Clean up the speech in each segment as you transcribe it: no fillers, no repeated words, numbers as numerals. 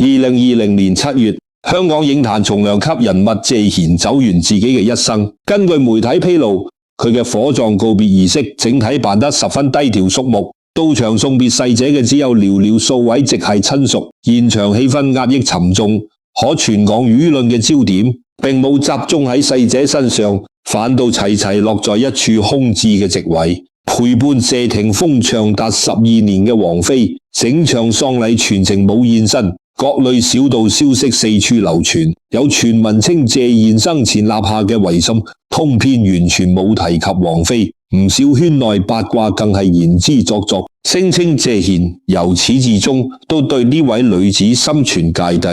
2020年7月，香港影壇重量級人物謝賢走完自己嘅一生。根據媒體披露，佢嘅火葬告別儀式整體辦得十分低調肅穆，到場送別逝者嘅只有寥寥數位直系親屬，現場氣氛壓抑沉重。可全港輿論嘅焦點並冇集中喺逝者身上，反倒齊齊落在一處空置嘅席位。陪伴謝霆鋒長達12年嘅王菲，整場喪禮全程冇現身，各類小道消息四處流傳，有傳聞稱謝賢生前立下嘅遺心，通篇完全冇提及王菲。唔少圈內八卦更係言之鑿鑿，聲稱謝賢由始至終都對呢位女子心存芥蒂。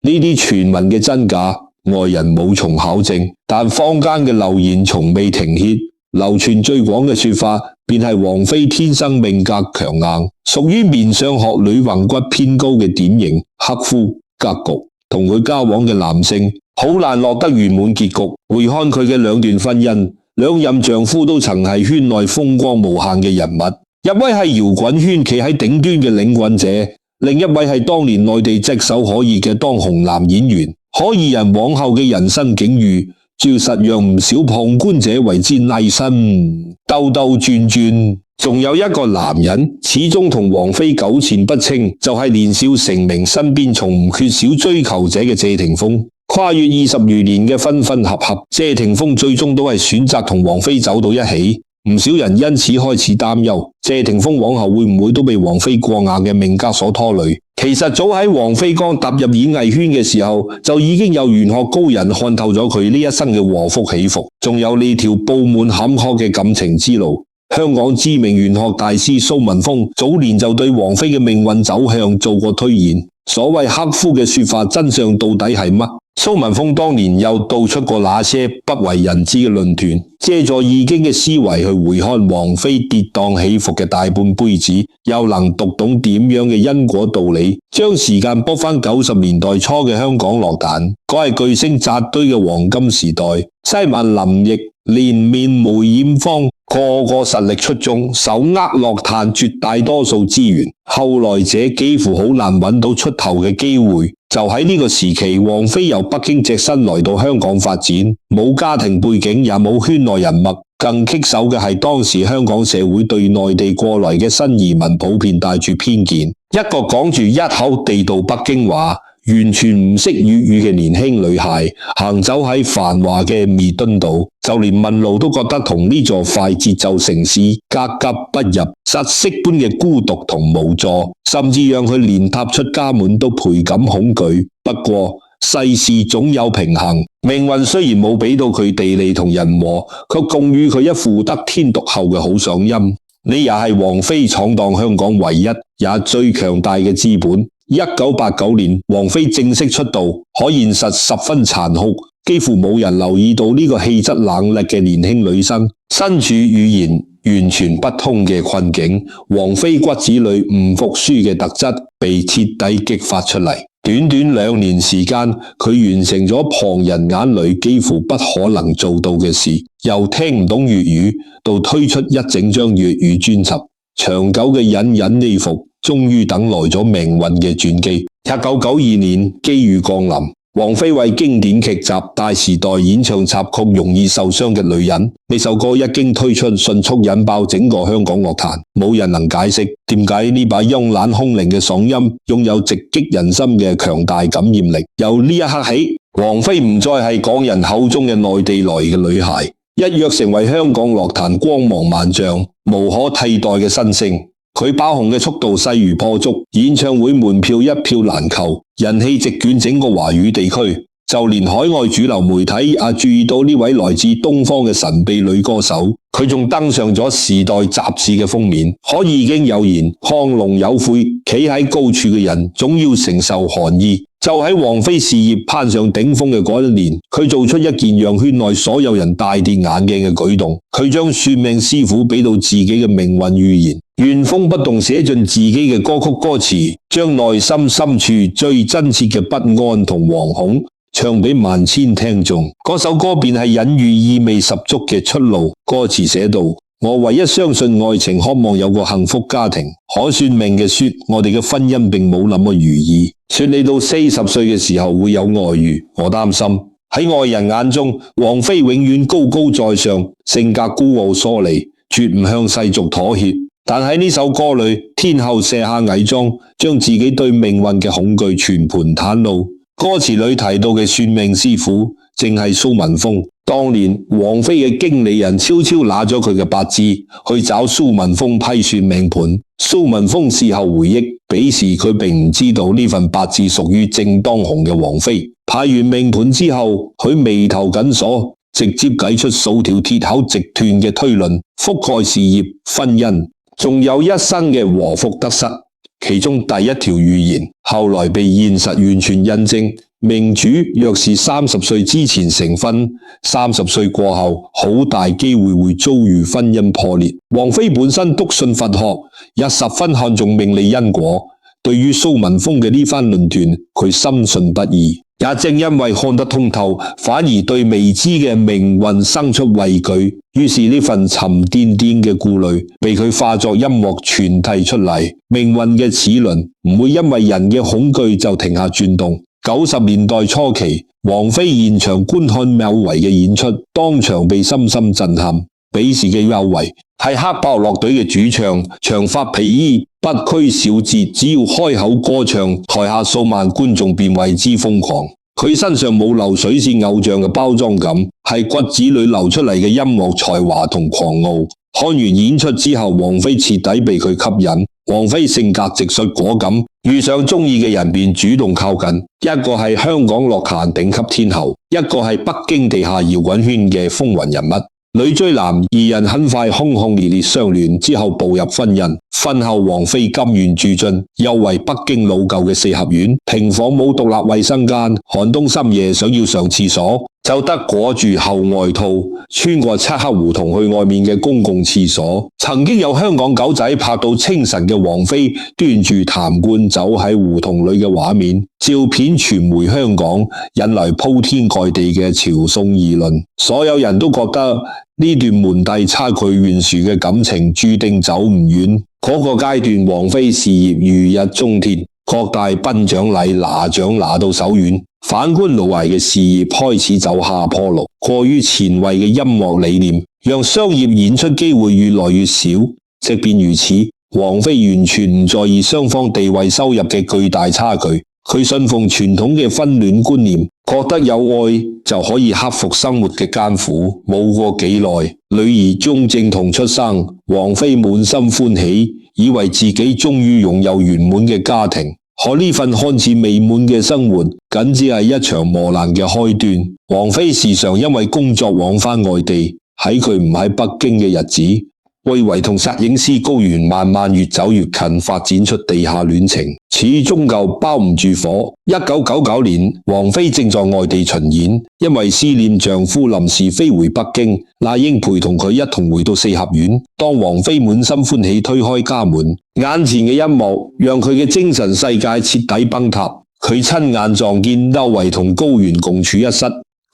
呢啲傳聞嘅真假，外人無從考證，但坊間嘅流言從未停歇。流傳最廣嘅說法，便係王菲天生命格強硬，屬於面相學女橫骨偏高嘅典型克夫格局。同佢交往嘅男性，好難落得圓滿結局。回看佢嘅兩段婚姻，兩任丈夫都曾係圈內風光無限嘅人物，一位係搖滾圈企喺頂端嘅領軍者，另一位係當年內地炙手可熱嘅當紅男演員。可疑人往後嘅人生境遇，照實讓唔少旁觀者為之賴身兜兜轉轉。仲有一個男人始終同王菲糾纏不清，就係年少成名，身邊從唔缺少追求者嘅謝霆鋒。跨越20餘年嘅分分合合，謝霆鋒最終都係選擇同王菲走到一起。唔少人因此開始擔憂，謝霆鋒往後會唔會都被王菲過硬嘅命格所拖累？其實早喺王菲剛踏入演藝圈嘅時候，就已經有玄學高人看透咗佢呢一生嘅禍福起伏，仲有呢條布滿坎坷嘅感情之路。香港知名玄學大師蘇文峰早年就對王菲嘅命運走向做過推演。所謂克夫嘅說法，真相到底係乜？蘇文峰當年又道出過那些不為人知嘅論斷，借助易經嘅思維去回看王菲跌宕起伏嘅大半輩子，又能讀懂點樣嘅因果道理，將時間撥返90年代初嘅香港樂壇，嗰係巨星紮堆嘅黃金時代。西文林奕、連綿梅艷芳個個實力出眾，手握樂壇絕大多數資源，後來者幾乎好難揾到出頭嘅機會。就喺呢個時期，王菲由北京隻身來到香港發展，冇家庭背景，也冇圈內人脈，更棘手嘅係當時香港社會對內地過來嘅新移民普遍帶住偏見，一個講住一口地道北京話，完全唔識粵語嘅年輕女孩，行走喺繁華嘅彌敦道，就連問路都覺得同呢座快節奏城市格格不入，窒息般嘅孤獨同無助，甚至讓佢連踏出家門都倍感恐懼。不過世事總有平衡，命運雖然冇俾到佢地利同人和，卻共予佢一副得天獨厚嘅好嗓音。呢也係王菲闖蕩香港唯一也最強大嘅資本。1989年，王菲正式出道，可現實十分殘酷，幾乎冇人留意到呢個氣質冷冽嘅年輕女生身處語言完全不通嘅困境。王菲骨子裏唔服輸嘅特質被徹底激發出嚟。短短2年時間，佢完成咗旁人眼裏幾乎不可能做到嘅事，由聽唔懂粵語到推出一整張粵語專輯，長久嘅隱隱呢伏，終於等來咗命運嘅轉機。1992年，機遇降臨，王菲為經典劇集《大時代》演唱插曲《容易受傷嘅女人》，呢首歌一經推出，迅速引爆整個香港樂壇。冇人能解釋點解呢把慵懶空靈嘅嗓音擁有直擊人心嘅強大感染力。由呢一刻起，王菲唔再係港人口中嘅內地來嘅女孩，一躍成為香港樂壇光芒萬丈、無可替代嘅新星。佢爆紅嘅速度勢如破竹，演唱會門票一票難求，人氣席捲整個華語地區，就連海外主流媒體也注意到呢位來自東方嘅神秘女歌手。佢仲登上咗《時代》雜誌嘅封面。可已經有言，亢龍有悔，企喺高處嘅人總要承受寒意。就喺王菲事業攀上頂峰嘅嗰一年，佢做出一件讓圈內所有人大跌眼鏡嘅舉動。佢將算命師傅俾到自己嘅命運預言，原封不動寫進自己嘅歌曲歌詞，將內心深處最真切嘅不安同惶恐唱俾萬千聽眾。嗰首歌便係隱喻意味十足嘅出路。歌詞寫道：我唯一相信愛情，渴望有個幸福家庭。可算命嘅說，我哋嘅婚姻並冇那麼如意。說你到40歲嘅時候會有外遇，我擔心。喺外人眼中，王菲永遠高高在上，性格孤傲疏離，絕唔向世俗妥協。但喺呢首歌裏，天后卸下偽裝，將自己對命運嘅恐懼全盤袒露。歌詞裏提到嘅算命師傅，正係蘇文峰。當年王菲嘅經理人悄悄拿咗佢嘅八字去找蘇文峰批算命盤。蘇文峰事後回憶，彼時佢並唔知道呢份八字屬於正當紅嘅王菲。派完命盤之後，佢眉頭緊鎖，直接計出數條鐵口直斷嘅推論，覆蓋事業、婚姻，仲有一生嘅禍福得失。其中第一條預言，後來被現實完全印證。命主若是30歲之前成婚，30歲過後好大機會會遭遇婚姻破裂。王菲本身篤信佛學，也十分看重命理因果。對於蘇文峰嘅呢番論斷，佢深信不疑。也正因為看得通透，反而對未知嘅命運生出畏懼。於是呢份沉甸甸嘅顧慮，被佢化作音樂傳遞出嚟。命運嘅齒輪唔會因為人嘅恐懼就停下轉動。90年代初期，王菲現場觀看有為嘅演出，當場被深深震撼。彼時嘅有為係黑豹樂隊嘅主唱，長髮皮衣，不拘小節，只要開口歌唱，台下數萬觀眾便為之瘋狂。佢身上冇流水線偶像嘅包裝感，係骨子裏流出嚟嘅音樂才華同狂傲。看完演出之後，王菲徹底被佢吸引。王菲性格直率果敢，遇上中意嘅人便主動靠近。一個係香港樂壇頂級天后，一個係北京地下搖滾圈嘅風雲人物。女追男，二人很快轟轟烈烈相戀，之後步入婚姻。婚後王菲甘願住進又為北京老舊嘅四合院，平房冇獨立衛生間，寒冬深夜想要上廁所，就得裹住厚外套，穿過漆黑胡同去外面嘅公共廁所。曾經有香港狗仔拍到清晨嘅王菲端住痰罐走喺胡同裏嘅畫面，照片傳回香港，引來鋪天蓋地嘅朝頌議論。所有人都覺得呢段門第差距懸殊嘅感情注定走唔遠。嗰個階段，王菲事業如日中天，各大頒獎禮拿獎拿到手軟。反觀盧維嘅事業開始走下坡路，過於前衛嘅音樂理念，讓商業演出機會越來越少。即便如此，王菲完全唔在意雙方地位收入嘅巨大差距。佢信奉傳統嘅婚戀觀念，覺得有愛就可以克服生活嘅艱苦。冇過幾耐，女兒鍾正彤出生，王菲滿心歡喜，以為自己終於擁有圓滿嘅家庭。可呢份看似美滿嘅生活，僅只係一場磨難嘅開端。王菲時常因為工作往返外地，喺佢唔喺北京嘅日子，為同攝影師高原慢慢越走越近，發展出地下戀情，始終就包唔住火。1999年，王菲正在外地巡演，因為思念丈夫臨時飛回北京，那英陪同佢一同回到四合院。當王菲滿心歡喜推開家門，眼前嘅一幕讓佢嘅精神世界徹底崩塌。佢親眼撞見竇唯同高原共處一室，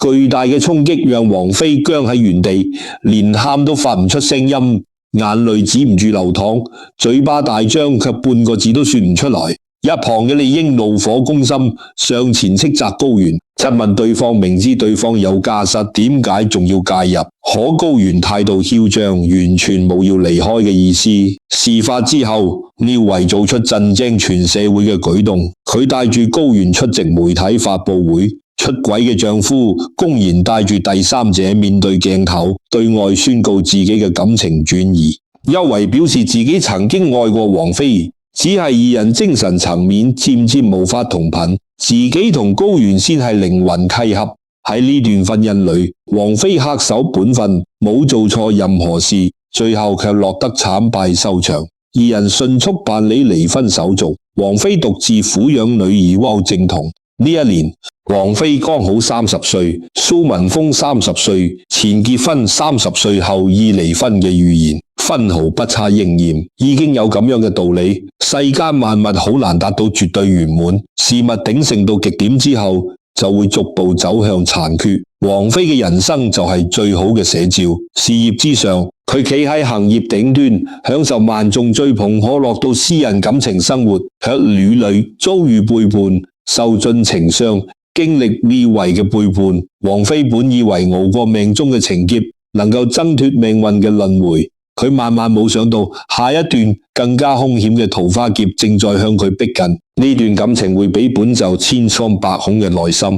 巨大嘅衝擊讓王菲僵喺原地，連喊都發唔出聲音。眼淚止唔住流淌，嘴巴大張卻半個字都說唔出來。一旁嘅李英怒火攻心，上前斥責高原，質問對方明知對方有家室，點解仲要介入？可高原態度囂張，完全冇要離開嘅意思。事發之後，廖維做出震驚全社會嘅舉動，佢帶住高原出席媒體發佈會。出軌嘅丈夫公然帶住第三者面對鏡頭，對外宣告自己嘅感情轉移。邱維表示自己曾經愛過王菲，只係二人精神層面漸漸無法同頻，自己同高原先係靈魂契合。喺呢段婚姻裏，王菲恪守本分，冇做錯任何事，最後卻落得慘敗收場。二人迅速辦理離婚手續，王菲獨自撫養女兒汪正彤。呢一年，王菲剛好30歲，蘇文峰30歲，前結婚30歲後已離婚嘅預言，分毫不差應驗。已經有咁樣嘅道理，世間萬物好難達到絕對圓滿，事物鼎盛到極點之後，就會逐步走向殘缺。王菲嘅人生就係最好嘅寫照。事業之上，佢企喺行業頂端，享受萬眾追捧，可落到私人感情生活，卻屢屢遭遇背叛，受盡情傷，經歷呢位嘅背叛。王菲本以為熬過命中嘅情劫，能夠掙脫命運嘅輪迴，佢萬萬冇想到下一段更加兇險嘅桃花劫正在向佢逼近。呢段感情會俾本就千瘡百孔嘅內心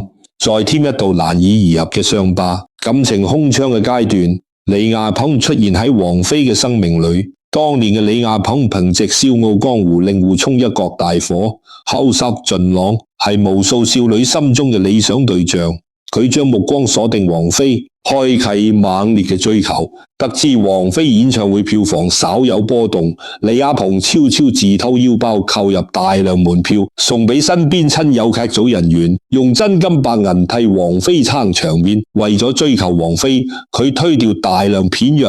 再添一道難以移合嘅傷疤。感情空窗嘅階段，李亞鵬出現喺王菲嘅生命裏。當年嘅李亞鵬憑借笑傲江湖令狐沖一角大火，口塞盡朗，係無數少女心中嘅理想對象。佢將目光鎖定王菲，開啟猛烈嘅追求。得知王菲演唱會票房稍有波動，李亞鵬悄悄自偷腰包購入大量門票，送俾身邊親友劇組人員，用真金白銀替王菲撐場面。為咗追求王菲，佢推掉大量片約，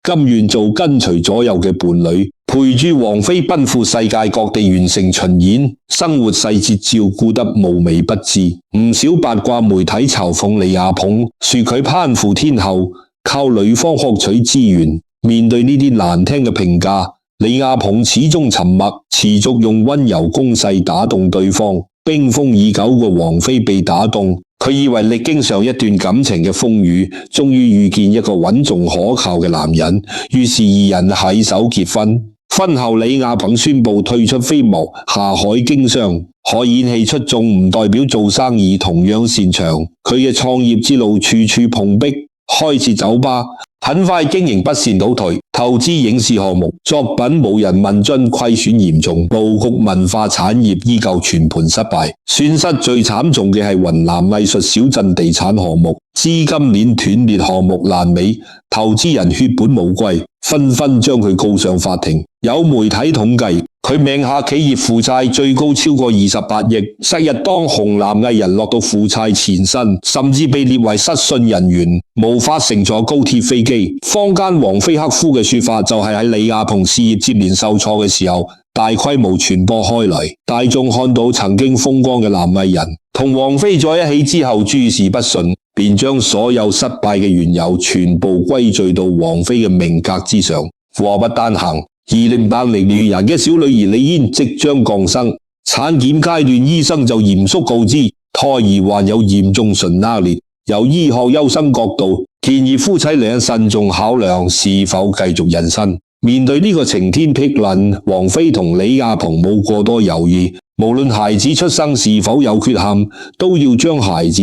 甘願做跟隨左右嘅伴侶，陪住王菲奔赴世界各地完成巡演，生活細節照顧得無微不至。唔少八卦媒體嘲諷李亞鵬，說佢攀附天后，靠女方獲取資源。面對呢啲難聽嘅評價，李亞鵬始終沉默，持續用溫柔攻勢打動對方。冰封已久嘅王菲被打動，佢以為歷經上一段感情嘅風雨，終於遇見一個穩重可靠嘅男人，於是二人攜手結婚。婚後李亞鵬宣布退出飛模，下海經商。可演戲出眾唔代表做生意同樣擅長，佢嘅創業之路處處碰壁，開設酒吧，很快經營不善倒退，投資影視項目，作品無人問津，虧損嚴重，布局文化產業依舊全盤失敗，損失最慘重嘅係雲南藝術小鎮地產項目，資金鏈斷裂，項目爛尾，投資人血本無歸，紛紛將佢告上法庭。有媒體統計，佢名下企業負債最高超過28億，昔日當紅男藝人落到負債纏身，甚至被列為失信人員，無法乘坐高鐵飛機。坊間王菲克夫嘅說法就係喺李亞鵬事業接連受挫嘅時候，大規模傳播開來，大眾看到曾經風光嘅男藝人同王菲在一起之後諸事不順，便將所有失敗嘅緣由全部歸罪到王菲嘅命格之上。禍不單行，2080年人嘅小女兒李嫣即將降生，產檢階段醫生就嚴肅告知胎兒患有嚴重唇腭裂，由醫學優生角度建議夫妻倆慎重考量是否繼續妊娠。面對呢個晴天霹靂，王菲同李亞鵬冇過多猶豫，無論孩子出生是否有缺陷，都要將孩子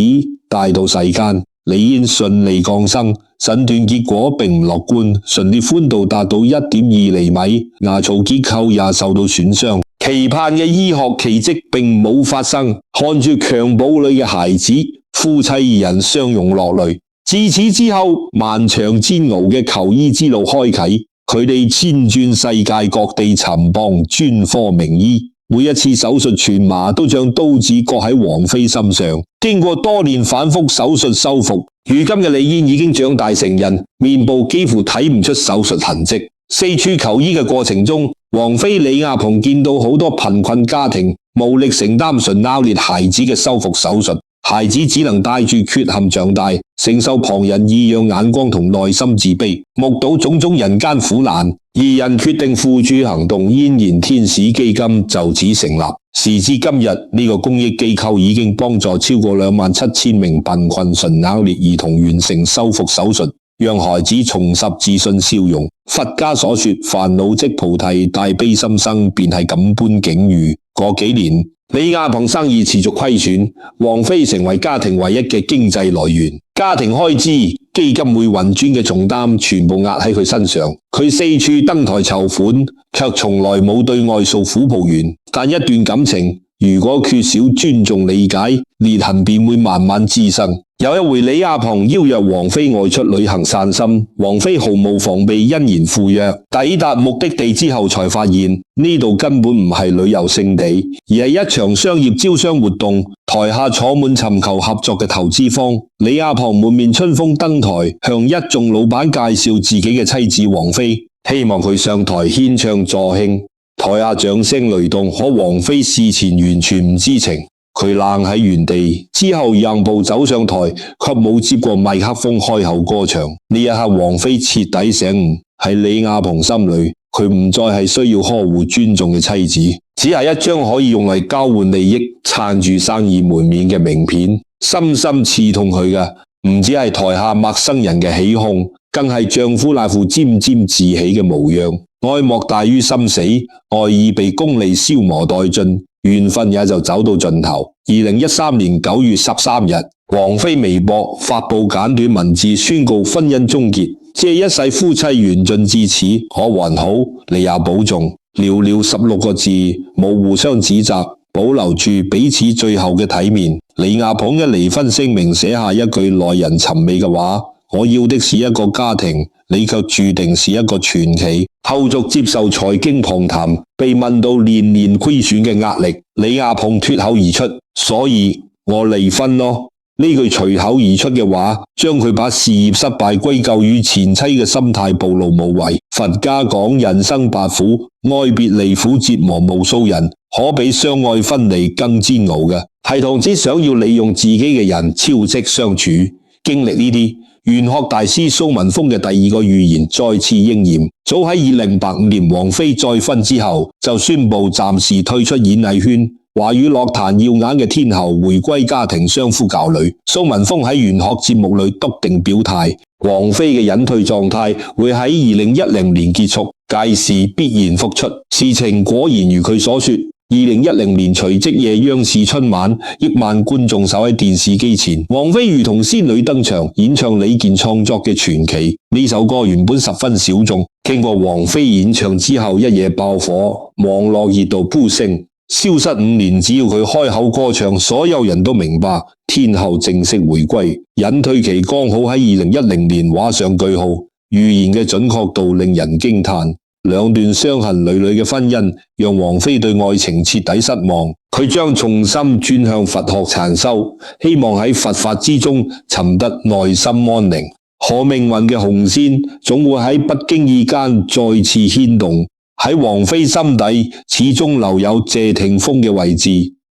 帶到世間。李嫣順利降生，診斷結果並唔樂觀，唇裂寬度達到1.2厘米，牙槽結構也受到損傷。期盼嘅醫學奇蹟並冇發生，看住襁褓裏嘅孩子，夫妻二人相擁落淚。自此之後，漫長煎熬嘅求醫之路開啟，佢哋千轉世界各地尋訪專科名醫。每一次手術全麻都像刀子割喺王菲心上，經過多年反覆手術修復，如今嘅李嫣已經長大成人，面部幾乎睇唔出手術痕跡。四處求醫嘅過程中，王菲、李亞鵬見到好多貧困家庭無力承擔唇腭裂孩子嘅修復手術，孩子只能帶住缺陷長大，承受旁人異樣眼光同內心自卑，目睹種種人間苦難。二人決定付諸行動，嫣然天使基金就此成立。時至今日，呢個公益機構已經幫助超過27000名貧困唇腭裂兒童完成修復手術，讓孩子重拾自信笑容。佛家所說煩惱即菩提，大悲心生，便係咁般境遇。嗰幾年，李亞鵬生意持續虧損，王菲成為家庭唯一嘅經濟來源，家庭開支、基金會運轉嘅重擔全部壓喺佢身上。佢四處登台籌款，卻從來冇對外訴苦抱怨。但一段感情如果缺少尊重理解，裂痕便會慢慢滋生。有一回，李亞鵬邀約王菲外出旅行散心，王菲毫無防備，欣然赴約。抵達目的地之後，才發現呢度根本唔係旅遊勝地，而係一場商業招商活動。台下坐滿尋求合作嘅投資方，李亞鵬滿面春風登台，向一眾老闆介紹自己嘅妻子王菲，希望佢上台獻唱助興。台下掌聲雷動，可王菲事前完全唔知情。佢愣喺原地，之後讓步走上台，卻冇接過麥克風開口歌唱。呢一刻，王菲徹底醒悟，喺李亞鵬心裏，佢唔再係需要呵護尊重嘅妻子，只係一張可以用嚟交換利益、撐住生意門面嘅名片。深深刺痛佢嘅唔止係台下陌生人嘅起哄，更係丈夫那副沾沾自喜嘅模樣。愛莫大於心死，愛意被功利消磨殆盡，緣分也就走到盡頭。2013年9月13日，王菲微博發布簡短文字宣告婚姻終結，借一世夫妻緣盡至此，可還好，你也保重。寥寥16個字，冇互相指責，保留住彼此最後嘅體面。李亞鵬嘅離婚聲明寫下一句耐人尋味嘅話：我要的是一個家庭，你卻注定是一個傳奇。後續接受財經訪談，被問到年年虧損嘅壓力，李亞鵬脫口而出：所以我離婚咯。呢句隨口而出嘅話，將佢把事業失敗歸咎於前妻嘅心態暴露無遺。佛家講人生八苦，愛別離苦折磨無數人，可比相愛分離更煎熬嘅，係同只想要利用自己嘅人朝夕相處。經歷呢啲，玄學大師蘇文峰嘅第二個預言再次應驗。早喺2085年王菲再婚之後，就宣布暫時退出演藝圈，華語樂壇耀眼嘅天后回歸家庭相夫教女。蘇文峰喺玄學節目裏篤定表態，王菲嘅隱退狀態會喺2010年結束，屆時必然復出。事情果然如佢所說，2010年隨即夜央視春晚，億萬觀眾守喺電視機前，王菲如同仙女登場，演唱李健創作嘅傳奇。呢首歌原本十分小眾，經過王菲演唱之後，一夜爆火，網絡熱度飆升。消失5年，只要佢開口歌唱，所有人都明白天后正式回歸。隱退期剛好喺2010年畫上句號，預言嘅準確度令人驚嘆。兩段傷痕累累嘅婚姻，讓王菲對愛情徹底失望。佢將重心轉向佛學禪修，希望喺佛法之中尋得內心安寧。可命運嘅紅線總會喺不經意間再次牽動。喺王菲心底始終留有謝霆鋒嘅位置。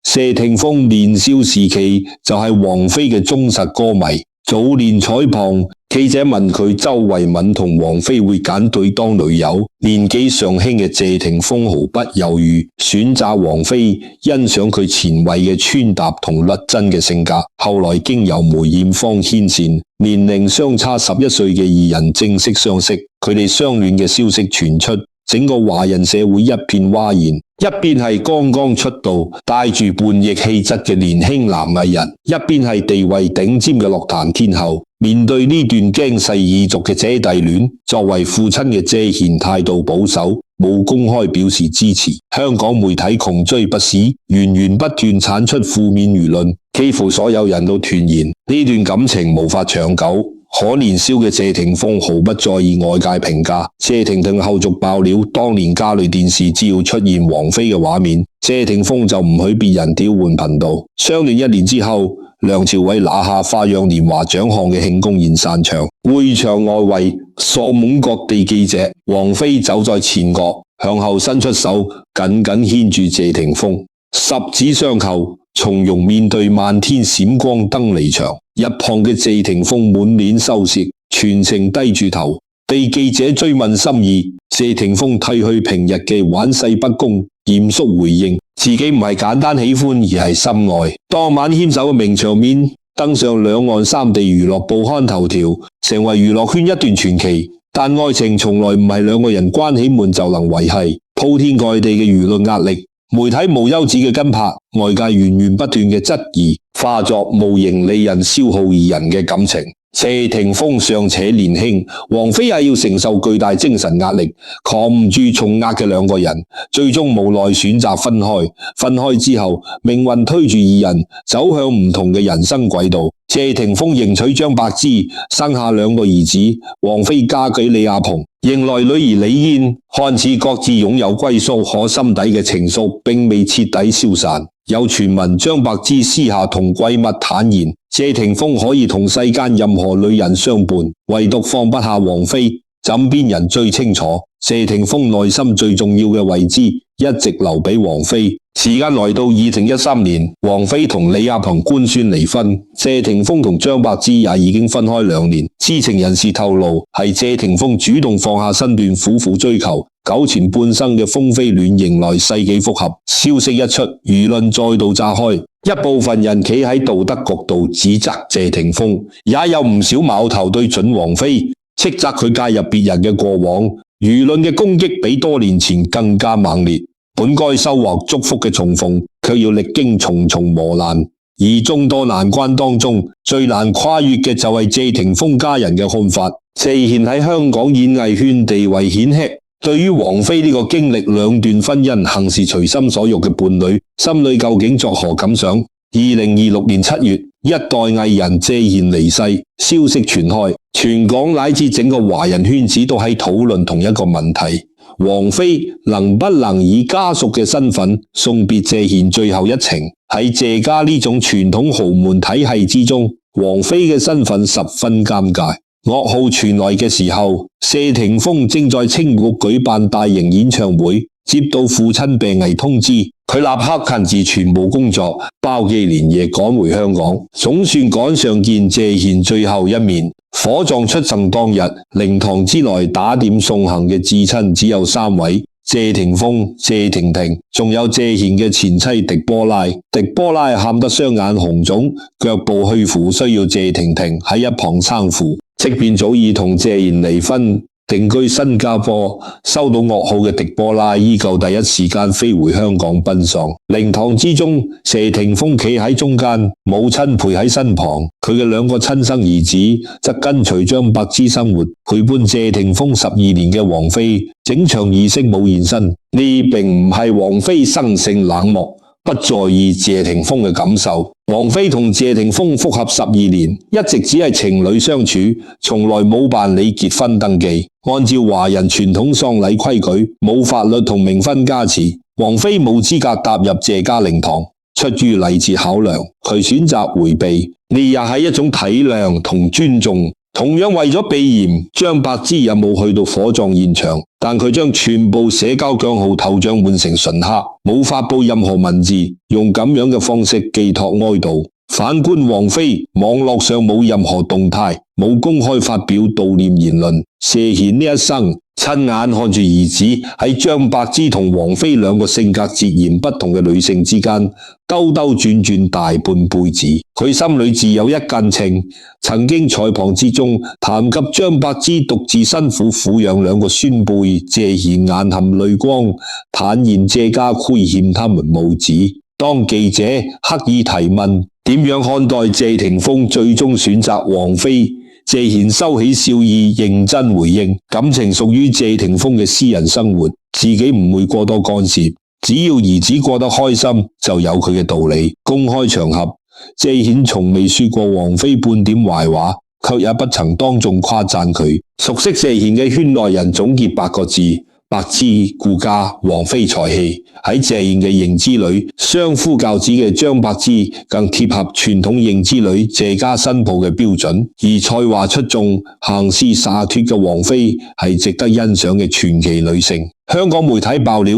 謝霆鋒年少時期就係王菲嘅忠實歌迷。早年採訪，記者問佢周慧敏同王菲會揀對當女友，年紀尚輕嘅謝霆鋒毫不猶豫選擇王菲，欣賞佢前衛嘅穿搭同率真嘅性格。後來經由梅艷芳牽線，年齡相差11歲嘅二人正式相識，佢哋相戀嘅消息傳出，整個華人社會一片嘩然。一邊係剛剛出道帶住叛逆氣質嘅年輕男藝人，一邊係地位頂尖嘅樂壇天后。面對呢段驚世異俗嘅姐弟戀，作為父親嘅謝賢態度保守，冇公開表示支持。香港媒體窮追不捨，源源不斷產出負面輿論，幾乎所有人都斷言呢段感情無法長久。可年少嘅謝霆鋒毫不在意外界評價。謝霆鋒後續爆料，當年家裏電視只要出現王菲嘅畫面，謝霆鋒就唔許別人調換頻道。相戀1年之後，梁朝偉拿下花樣年華獎項嘅慶功宴散場，會場外圍索滿各地記者，王菲走在前角，向後伸出手，緊緊牽住謝霆鋒，十指相扣，從容面對漫天閃光燈離場。一旁嘅謝霆鋒滿臉羞澀，全程低住頭。被記者追問心意，謝霆鋒剃去平日嘅玩世不恭，嚴肅回應自己唔係簡單喜歡，而係深愛。當晚牽手嘅名場面登上兩岸三地娛樂報刊頭條，成為娛樂圈一段傳奇。但愛情從來唔係兩個人關起門就能維繫，鋪天蓋地嘅輿論壓力，媒體無休止嘅跟拍，外界源源不斷嘅質疑，化作無形利刃消耗二人嘅感情。謝霆鋒尚且年輕，王菲也要承受巨大精神壓力，扛唔住重壓嘅兩個人，最終無奈選擇分開。分開之後，命運推住二人走向唔同嘅人生軌道。謝霆鋒迎娶張柏芝，生下兩個兒子。王菲嫁給李亞鵬，迎來女兒李嫣。看似各自擁有歸宿，可心底嘅情愫並未徹底消散。有傳聞張柏芝私下同閨蜜坦言，謝霆鋒可以同世間任何女人相伴，唯獨放不下王菲。枕邊人最清楚，謝霆鋒內心最重要嘅位置一直留俾王菲。時間來到2013年，王菲同李亞鵬官宣離婚，謝霆鋒同張柏芝也已經分開2年。知情人士透露，係謝霆鋒主動放下身段苦苦追求，糾纏半生嘅風飛戀迎來世紀復合。消息一出，輿論再度炸開，一部分人企喺道德角度指責謝霆鋒，也有唔少矛頭對準王菲，斥責佢介入別人嘅過往。輿論嘅攻擊比多年前更加猛烈。本該收穫祝福嘅重逢，卻要歷經重重磨難。而眾多難關當中，最難跨越嘅就係謝霆鋒家人嘅看法。謝賢喺香港演藝圈地位顯赫，對於王菲呢個經歷兩段婚姻、行事隨心所欲嘅伴侶，心裏究竟作何感想？2026年7月，一代藝人謝賢離世，消息傳開，全港乃至整個華人圈子都喺討論同一個問題：王菲能不能以家屬嘅身份送別謝賢最後一程？喺謝家呢種傳統豪門體系之中，王菲嘅身份十分尷尬。噩耗傳來嘅時候，謝霆鋒正在青谷舉辦大型演唱會，接到父親病危通知，佢立刻停止全部工作，包機連夜趕回香港，總算趕上見謝賢最後一面。火葬出殯當日，靈堂之內打點送行嘅至親只有3位：謝霆鋒、謝婷婷，仲有謝賢嘅前妻狄波拉。狄波拉喊得雙眼紅腫，腳步虛浮，需要謝婷婷喺一旁攙扶。即便早已同謝賢離婚，定居新加坡，收到噩耗嘅狄波拉依舊第一時間飛回香港奔喪。靈堂之中，謝霆鋒企喺中間，母親陪喺身旁，佢嘅2個親生兒子則跟隨張柏芝生活，陪伴謝霆鋒12年嘅王菲，整場儀式冇現身。呢並唔係王菲生性冷漠，不在意謝霆鋒嘅感受。王菲同謝霆鋒復合12年，一直只係情侶相處，從來冇辦理結婚登記。按照華人傳統喪禮規矩，冇法律同冥婚加持，王菲冇資格踏入謝家靈堂。出於禮節考量，佢選擇回避，呢也係一種體諒同尊重。同樣為咗避嫌，張柏芝也冇去到火葬現場，但佢將全部社交賬號頭像換成純黑，冇發布任何文字，用咁樣嘅方式寄託哀悼。反觀王菲，網絡上冇任何動態，冇公開發表悼念言論。謝賢呢一生親眼看住兒子喺張柏芝同王菲2個性格截然不同嘅女性之間兜兜轉轉大半輩子，佢心裏自有一根秤。曾經在旁之中談及張柏芝獨自辛苦撫養2個孫輩，謝賢眼含淚光，坦言謝家虧欠他們母子。當記者刻意提問點樣看待謝霆鋒最終選擇王菲，謝賢收起笑意，認真回應：感情屬於謝霆鋒嘅私人生活，自己唔會過多干涉。只要兒子過得開心，就有佢嘅道理。公開場合，謝賢從未說過王菲半點壞話，卻也不曾當眾誇讚佢。熟悉謝賢嘅圈內人總結8個字：柏芝顧家，王菲才氣。喺謝賢嘅認知裏，相夫教子嘅張柏芝更貼合傳統認知裏謝家新抱嘅標準，而才華出眾、行事灑脫嘅王菲係值得欣賞嘅傳奇女性。香港媒體爆料，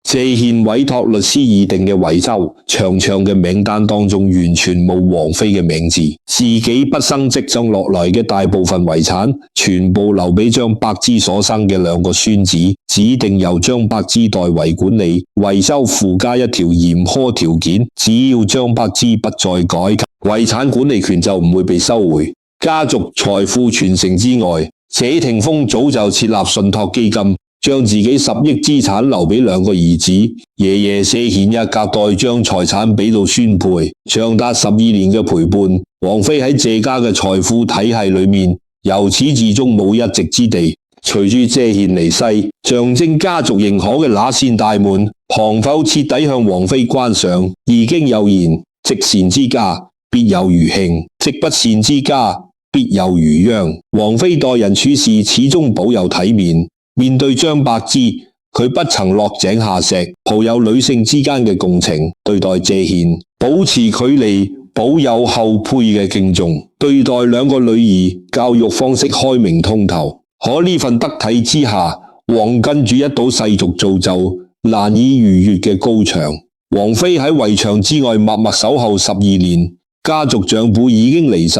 謝賢委託律師擬定嘅遺囑，長長嘅名單當中完全冇王菲嘅名字，自己不生即生落來嘅大部分遺產，全部留俾張柏芝所生嘅2個孫子，指定由張柏芝代為管理。遺囑附加一條嚴苛條件，只要張柏芝不再改，遺產管理權就唔會被收回。家族財富傳承之外，謝霆鋒早就設立信託基金，將自己10億資產留俾2個兒子。爺爺謝賢一隔代將財產俾到孫輩，長達12年嘅陪伴，王菲喺謝家嘅財富體系裏面，由始至終冇一席之地。隨住謝賢離世，象徵家族認可嘅那扇大門，旁否徹底向王菲關上？已經有言：積善之家必有餘慶，積不善之家必有餘殃。王菲待人處事始終保有體面。面對張柏芝，佢不曾落井下石，抱有女性之間嘅共情；對待謝賢，保持距離，保有後輩嘅敬重；對待2個女兒，教育方式開明通透。可呢份得體之下，黃跟住一睹世俗造就，難以逾越嘅高牆。王菲喺圍牆之外默默守候12年，家族長輩已經離世，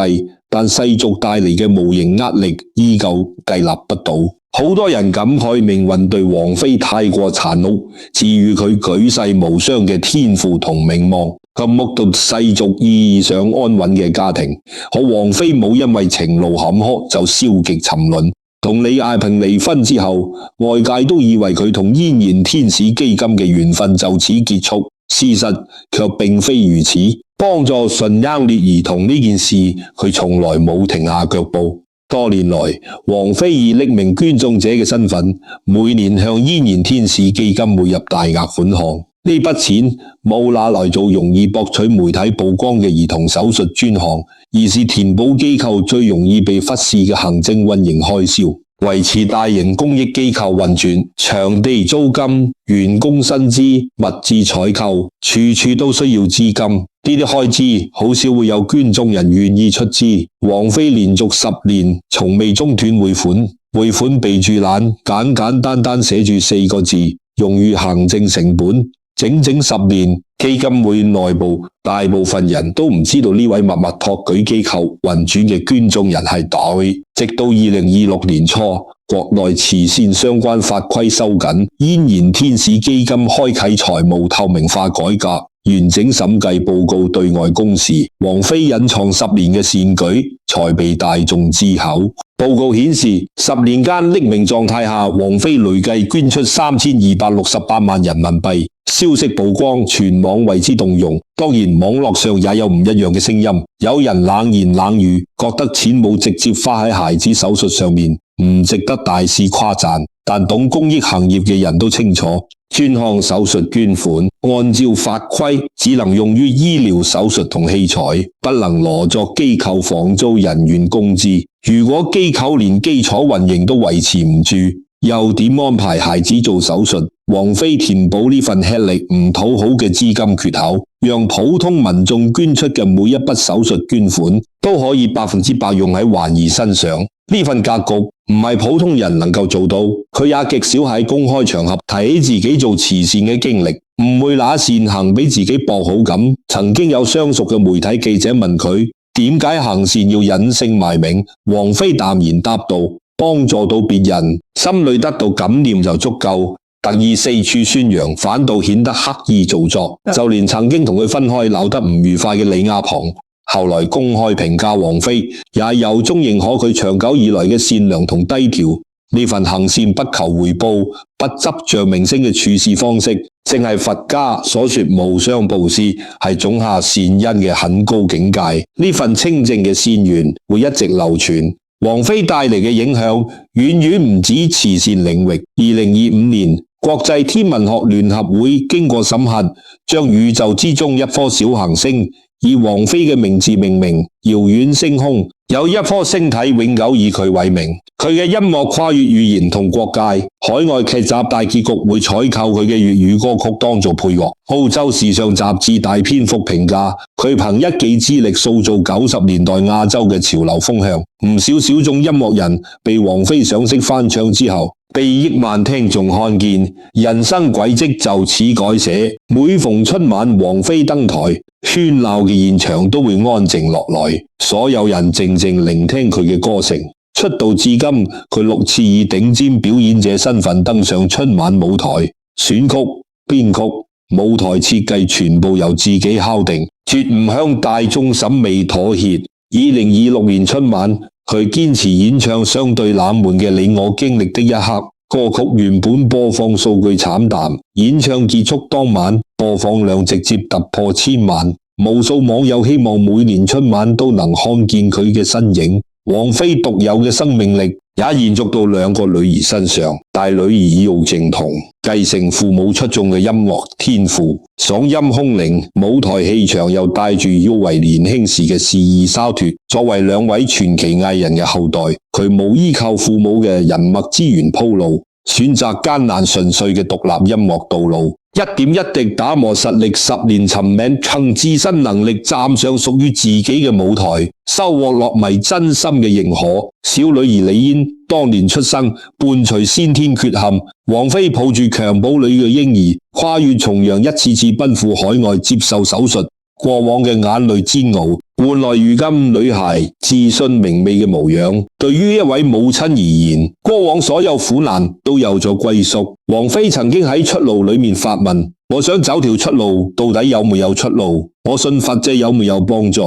但世俗帶嚟嘅無形壓力依舊屹立不倒。好多人感慨命運對王菲太過殘酷，賜予佢舉世無雙嘅天賦同名望，卻目睹世俗意義上安穩嘅家庭。可王菲冇因為情路坎坷就消極沉淪。同李艾平離婚之後，外界都以為佢同嫣然天使基金嘅緣分就此結束，事實卻並非如此。幫助純幼劣兒童呢件事，佢從來冇停下腳步。多年來，王菲以匿名捐贈者嘅身份，每年向嫣然天使基金匯入大額款項。呢筆錢冇拿來做容易博取媒體曝光嘅兒童手術專項，而是填補機構最容易被忽視嘅行政運營開銷，維持大型公益機構運轉，場地租金、員工薪資、物資採購，處處都需要資金。呢啲開支好少會有捐贈人願意出資。王菲連續10年從未中斷匯款，匯款備註欄簡單寫住4個字，用於行政成本。整10年，基金會內部大部分人都唔知道呢位默默托舉機構運轉嘅捐贈人係誰。直到2026年初，國內慈善相關法規收緊，嫣然天使基金開啟財務透明化改革，完整審計報告對外公示，王菲隱藏10年嘅善舉才被大眾知口。報告顯示，10年間匿名狀態下，王菲累計捐出3268萬人民幣。消息曝光，全網為之動容。當然，網絡上也有唔一樣嘅聲音，有人冷言冷語，覺得錢冇直接花喺孩子手術上面，唔值得大肆誇讚。但懂公益行業嘅人都清楚，專項手術捐款按照法規只能用於醫療手術同器材，不能挪作機構房租、人員工資。如果機構連基礎運營都維持唔住，又點安排孩子做手術？王菲填補呢份吃力唔討好嘅資金缺口，讓普通民眾捐出嘅每一筆手術捐款都可以100%用喺患兒身上。呢份格局唔係普通人能夠做到，佢也極少喺公開場合提起自己做慈善嘅經歷，唔會拿善行俾自己博好感。曾經有相熟嘅媒體記者問佢點解行善要隱姓埋名，王菲淡然答道：幫助到別人，心裏得到感念就足夠。特意四處宣揚，反倒顯得刻意做作。就連曾經同佢分開鬧得唔愉快嘅李亞鵬，後來公開評價王菲，也由衷認可佢長久以來嘅善良同低調。呢份行善不求回報、不執着名聲嘅處事方式，正係佛家所說無相布施，係種下善因嘅很高境界。呢份清淨嘅善緣會一直流傳。王菲帶嚟嘅影響遠遠唔止慈善領域。2025年，國際天文學聯合會經過審核，將宇宙之中一顆小行星以王菲嘅名字命名，遙遠星空。有一顆星體永久以佢為名。佢嘅音樂跨越語言同國界，海外劇集大結局會採購佢嘅粵語歌曲當做配樂。澳洲時尚雜誌大篇幅評價佢憑一己之力塑造90年代亞洲嘅潮流風向。唔少小眾音樂人被王菲賞識翻唱之後，被億萬聽眾看見，人生軌跡就此改寫。每逢春晚，王菲登台，喧鬧嘅現場都會安靜落來，所有人靜靜聆聽佢嘅歌聲。出道至今，佢6次以頂尖表演者身份登上春晚舞台，選曲、編曲、舞台設計全部由自己敲定，絕唔向大眾審美妥協。2026年春晚，佢堅持演唱相對冷門嘅《你我經歷的一刻》，歌曲原本播放數據慘淡，演唱結束當晚播放量直接突破1000萬，無數網友希望每年春晚都能看見佢嘅身影。王菲獨有嘅生命力也延續到2個女兒身上，大女兒已育正彤，繼承父母出眾嘅音樂天賦，嗓音空靈，舞台氣場又帶住要為年輕時嘅肆意灑脫。作為2位傳奇藝人嘅後代，佢冇依靠父母嘅人脈資源鋪路，選擇艱難順遂嘅獨立音樂道路，一點一滴打磨實力，10年尋名，憑自身能力站上屬於自己嘅舞台，收穫樂迷真心嘅認可。小女兒李嫣當年出生伴隨先天缺陷，王菲抱住襁褓裏嘅嬰兒，跨越重洋，一次次奔赴海外接受手術，過往嘅眼淚煎熬，換來如今女孩自信明媚嘅模樣。對於一位母親而言，過往所有苦難都有咗歸宿。王菲曾經喺出路裏面發問：我想走條出路，到底有沒有出路？我信佛者有沒有幫助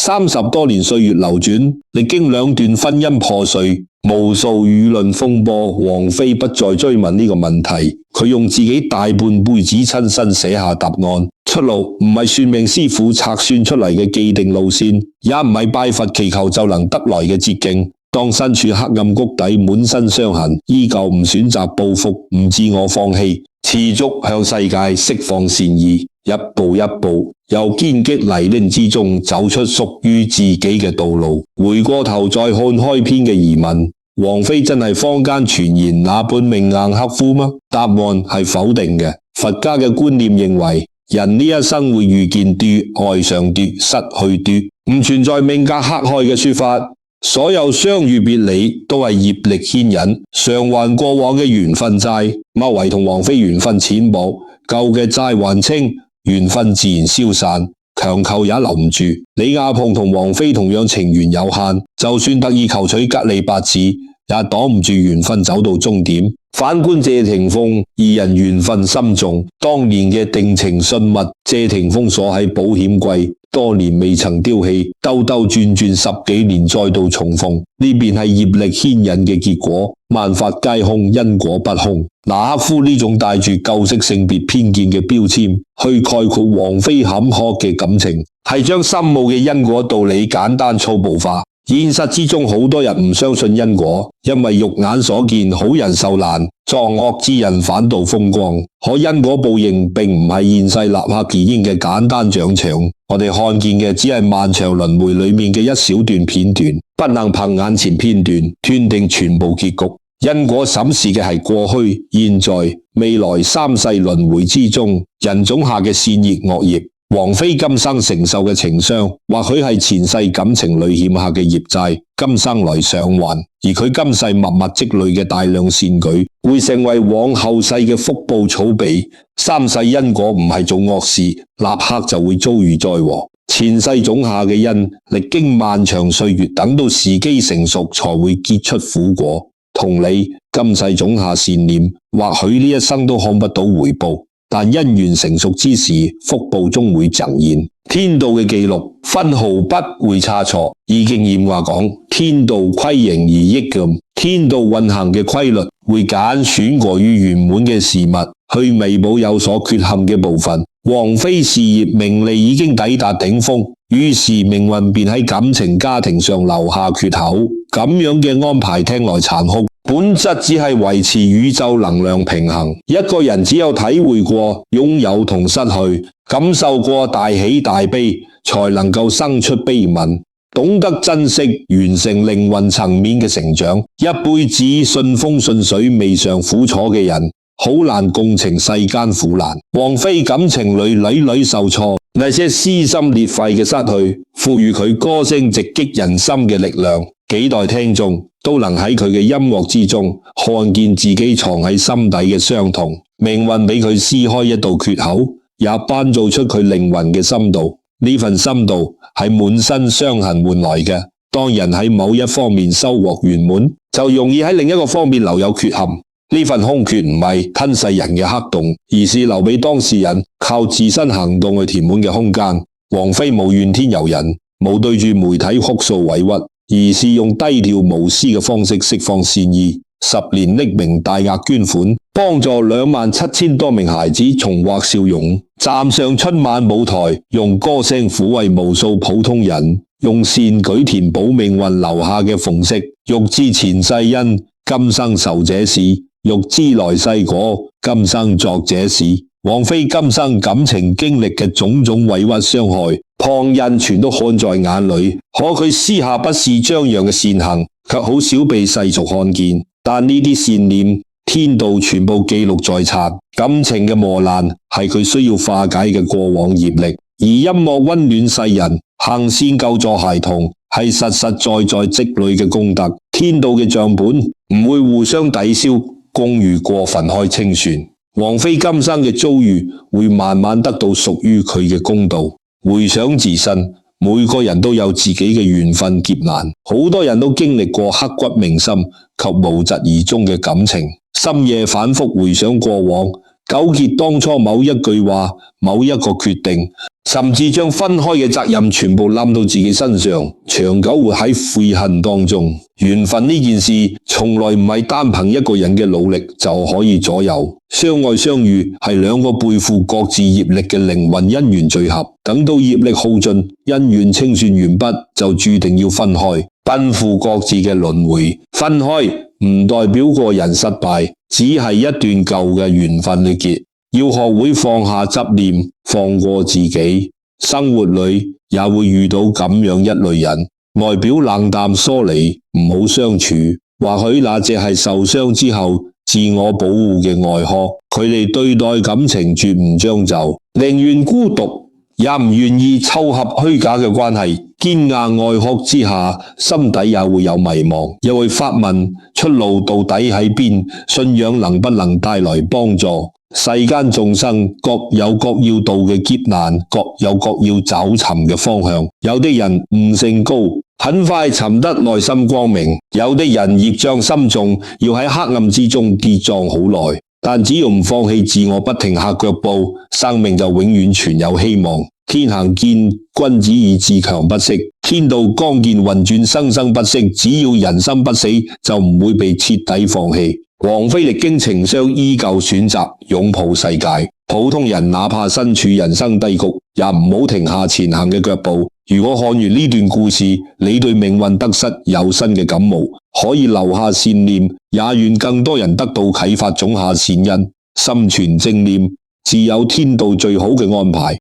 ？30多年歲月流轉，歷經2段婚姻破碎，無數輿論風波，王菲不再追問呢個問題。佢用自己大半輩子親身寫下答案。出路唔係算命師傅測算出嚟嘅既定路線，也唔係拜佛祈求就能得來嘅捷徑。當身處黑暗谷底，滿身傷痕，依舊唔選擇報復，唔自我放棄，持續向世界釋放善意，一步一步由荊棘泥濘之中走出屬於自己嘅道路。回過頭再看開篇嘅疑問，王菲真係坊間傳言那般命硬刻苦嗎？答案係否定嘅。佛家嘅觀念認為，人呢一生會遇見奪、愛上奪、失去奪，唔存在命格克害嘅說法。所有相遇別離都係業力牽引，償還過往嘅緣分債。貓維同王菲緣分淺薄，舊嘅債還清，緣分自然消散，強求也留唔住。李亞鵬同王菲同樣情緣有限，就算特意求取吉利八字，也擋唔住緣分走到終點。反觀謝霆鋒，二人緣分深重，當年嘅定情信物，謝霆鋒鎖喺保險櫃，多年未曾丟棄，兜兜轉轉10幾年再度重逢，呢便係業力牽引嘅結果。萬法皆空，因果不空。那克夫呢種帶住舊式性別偏見嘅標籤，去概括王菲坎坷嘅感情，係將深奧嘅因果道理簡單粗暴化。現實之中，好多人唔相信因果，因為肉眼所見，好人受難，作惡之人反倒風光。可因果報應並唔係現世立刻而應嘅簡單獎賞，我哋看見嘅只係漫長輪迴裏面嘅一小段片段，不能憑眼前片段斷定全部結局。因果審視嘅係過去、現在、未來3世輪迴之中人種下嘅善業惡業。王菲今生承受嘅情傷，或許係前世感情裏欠下嘅業債，今生來償還。而佢今世默默積累嘅大量善舉，會成為往後世嘅福報草比。3世因果唔係做惡事，立刻就會遭遇災禍。前世種下嘅因，歷經漫長歲月，等到時機成熟，才會結出苦果。同理，今世種下善念，或許呢一生都看不到回報。但因緣成熟之時，福報終會呈現。天道嘅記錄分毫不會差錯。易經諺話講：天道規形而益咁，天道運行嘅規律會揀選過於圓滿嘅事物，去彌補有所缺陷嘅部分。王菲事業名利已經抵達頂峰，於是命運便喺感情家庭上留下缺口。咁樣嘅安排聽來殘酷，本質只係維持宇宙能量平衡。一個人只有體會過擁有同失去，感受過大喜大悲，才能夠生出悲憫，懂得珍惜，完成靈魂層面嘅成長。一輩子順風順水未嘗苦楚嘅人，好難共情世間苦難。王菲感情裏屢屢受挫，那些撕心裂肺嘅失去，賦予佢歌聲直擊人心嘅力量。幾代聽眾都能喺佢嘅音樂之中看見自己藏喺心底嘅傷痛。命運俾佢撕開一道缺口，也頒造出佢靈魂嘅深度。呢份深度係滿身傷痕換來嘅。當人喺某一方面收穫圓滿，就容易喺另一個方面留有缺陷。呢份空缺唔係吞噬人嘅黑洞，而是留俾當事人靠自身行動去填滿嘅空間。王菲冇怨天尤人，冇對住媒體哭訴委屈，而是用低調無私嘅方式釋放善意。10年匿名大額捐款，幫助27000多名孩子重獲笑容。站上春晚舞台，用歌聲撫慰無數普通人，用善舉填補命運留下嘅縫隙。欲知前世因，今生受這事；欲知來世果，今生作這事。王菲今生感情經歷嘅種種委屈傷害，旁人全都看在眼裏。可佢私下不事張揚嘅善行，卻好少被世俗看見。但呢啲善念，天道全部記錄在冊。感情嘅磨難係佢需要化解嘅過往業力，而音樂溫暖世人，行善救助孩童，係實實在在積累嘅功德。天道嘅賬本唔會互相抵消，公如過分開清算。王菲今生嘅遭遇會慢慢得到屬於佢嘅公道。回想自身，每個人都有自己嘅緣分劫難，好多人都經歷過刻骨銘心及無疾而終嘅感情，深夜反覆回想過往，糾結當初某一句話、某一個決定，甚至將分開嘅責任全部攬到自己身上，長久活喺悔恨當中。緣分呢件事從來唔係單憑一個人嘅努力就可以左右，相愛相遇係兩個背負各自業力嘅靈魂因緣聚合，等到業力耗盡，因緣清算完畢，就注定要分開，奔赴各自嘅輪迴。分開唔代表個人失敗，只係一段舊嘅緣分嘅結。要學會放下執念，放過自己。生活裏也會遇到咁樣一類人，外表冷淡疏離，唔好相處。或許那只係受傷之後自我保護嘅外殼，佢哋對待感情絕唔將就，寧願孤獨，也唔願意湊合虛假嘅關係。堅硬外殼之下，心底也會有迷茫，又會發問出路到底喺邊，信仰能不能帶來幫助？世間眾生各有各要渡嘅劫難，各有各要找尋嘅方向。有的人悟性高，很快尋得內心光明；有的人業障深重，要喺黑暗之中跌撞好耐。但只要唔放棄自我，不停下腳步，生命就永遠存有希望。天行健，君子以自強不息；天道剛健，運轉生生不息。只要人心不死，就唔會被徹底放棄。王菲歷經情傷，依舊選擇擁抱世界。普通人哪怕身處人生低谷，也唔好停下前行嘅腳步。如果看完呢段故事，你對命運得失有新嘅感悟，可以留下善念，也願更多人得到啟發，種下善因。心存正念，自有天道最好嘅安排。